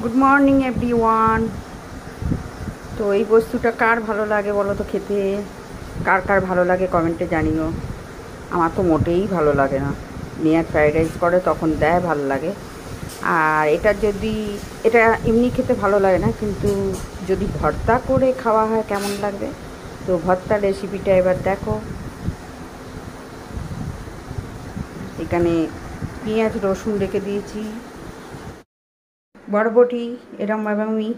Good morning everyone. তো এই বস্তুটা কার ভালো লাগে বলো তো খেতে? কার কার ভালো লাগে কমেন্টে জানিও। আমার তো মোটেই ভালো লাগে না। মেয়ে ফ্রাইড রাইস করে তখন দেয় ভালো লাগে, আর এটা এমনি খেতে ভালো লাগে না, কিন্তু যদি ভর্তা করে খাওয়া হয় কেমন লাগবে। তো ভর্তার রেসিপিটা এবার দেখো। এখানে পেঁয়াজ রসুন রেখে দিয়েছি, বরবটি এরমভাবে আমি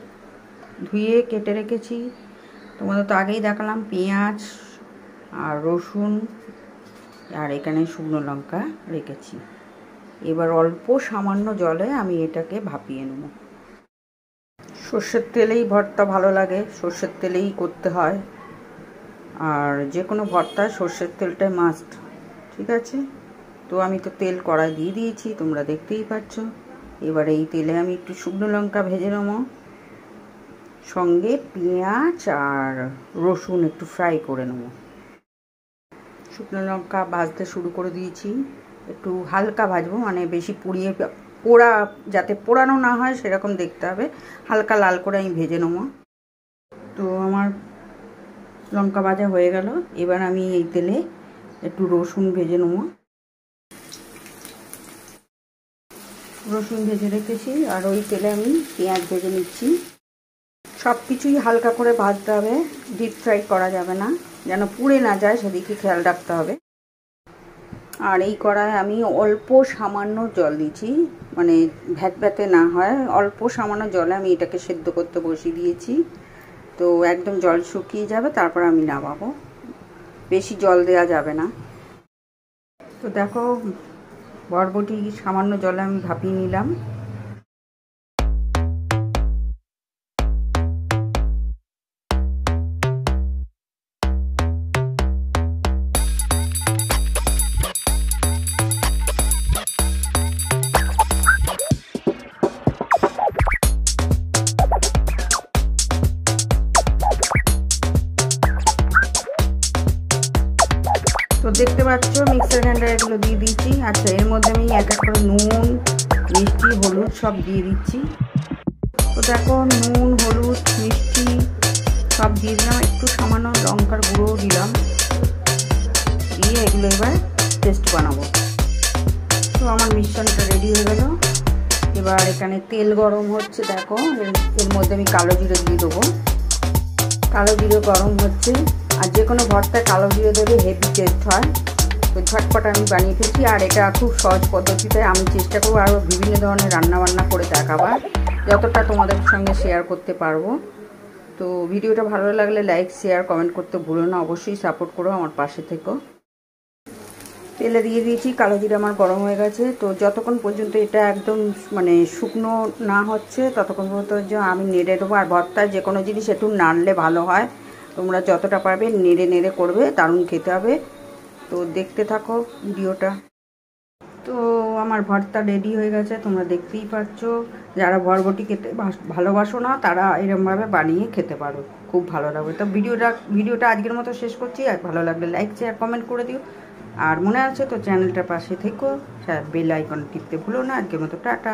ধুয়ে কেটে রেখেছি। তোমাদের তো আগেই দেখালাম পেঁয়াজ আর রসুন, আর এখানে শুকনো লঙ্কা রেখেছি। এবার অল্প সামান্য জলে আমি এটাকে ভাপিয়ে নেব। সর্ষের তেলেই ভর্তা ভালো লাগে, সর্ষের তেলেই করতে হয়, আর যে কোনো ভর্তা সর্ষের তেলটাই মাস্ট। ঠিক আছে, তো আমি তো তেল কড়াই দিয়ে দিয়েছি, তোমরা দেখতেই পাচ্ছ। এবার এই তেলে আমি একটু শুকনো লঙ্কা ভেজে নেব, সঙ্গে পেঁয়াজ আর রসুন একটু ফ্রাই করে নেব। শুকনো লঙ্কা ভাজতে শুরু করে দিয়েছি, একটু হালকা ভাজবো, মানে বেশি পোড়া যাতে পোড়ানো না হয় সেরকম দেখতে হবে। হালকা লাল করে আমি ভেজে নেব। তো আমার লঙ্কা ভাজা হয়ে গেল। এবার আমি এই তেলে একটু রসুন ভেজে নেব। রসুন ভেজে রেখেছি, আর ওই তেলে আমি পেঁয়াজ ভেজে নিচ্ছি। সব কিছুই হালকা করে ভাজতে হবে, ডিপ ফ্রাই করা যাবে না, যেন পুড়ে না যায় সেদিকে খেয়াল রাখতে হবে। আর এই কড়ায় আমি অল্প সামান্য জল দিচ্ছি, মানে ভ্যাতে না হয়, অল্প সামান্য জলে আমি এটাকে সেদ্ধ করতে বসিয়ে দিয়েছি। তো একদম জল শুকিয়ে যাবে, তারপর আমি নামাবো, বেশি জল দেওয়া যাবে না। তো দেখো, বরবটি সামান্য জলে আমি ভাপিয়ে নিলাম। তো দেখতে পাচ্ছ মিক্সার গ্রাইন্ডার এগুলো দিয়ে দিচ্ছি। আচ্ছা, এর মধ্যে আমি এক এক করে নুন, মিষ্টি, হলুদ সব দিয়ে দিচ্ছি। তো দেখো, নুন, হলুদ, মিষ্টি সব দিয়ে দিলাম, একটু সামান্য লঙ্কার গুঁড়ো দিলাম, দিয়ে এগুলো এবার পেস্ট বানাবো। তো আমার মিশ্রণটা রেডি হয়ে গেল। এবার এখানে তেল গরম হচ্ছে, দেখো এর মধ্যে আমি কালো জিরে দিয়ে দেবো। কালো জিরে গরম হচ্ছে, আর যে কোনো ভর্তায় কালো জিরে দেবে হেভি টেস্ট হয়। তো ঝটপট আমি বানিয়ে ফেলছি, আর এটা খুব সহজ পদ্ধতিতে আমি চেষ্টা করবো আরও বিভিন্ন ধরনের রান্নাবান্না করে দেখাবার, যতটা তোমাদের সঙ্গে শেয়ার করতে পারবো। তো ভিডিওটা ভালো লাগলে লাইক, শেয়ার, কমেন্ট করতে ভুলো না, অবশ্যই সাপোর্ট করো, আমার পাশে থেকো। তেলে দিয়ে দিয়েছি, কালো জিরে আমার গরম হয়ে গেছে। তো যতক্ষণ পর্যন্ত এটা একদম মানে শুকনো না হচ্ছে ততক্ষণ পর্যন্ত আমি নেড়ে দেবো। আর ভর্তায় যে কোনো জিনিস একটু নাড়লে ভালো হয়, তোমরা যতটা পারবে নেড়ে নেড়ে করবে, দারুণ খেতে হবে। তো দেখতে থাকো ভিডিওটা। তো আমার ভর্তা রেডি হয়ে গেছে, তোমরা দেখতেই পাচ্ছ। যারা বরবটি খেতে ভালোবাসো না তারা এরকমভাবে বানিয়ে খেতে পারো, খুব ভালো লাগবে। তো ভিডিওটা আজকের মতো শেষ করছি। আর ভালো লাগলে লাইক, শেয়ার, কমেন্ট করে দিও। আর মনে আছে তো চ্যানেলটার পাশে থেকো, বেল আইকন টিপতে ভুলো না। আজকের মতো টাটা।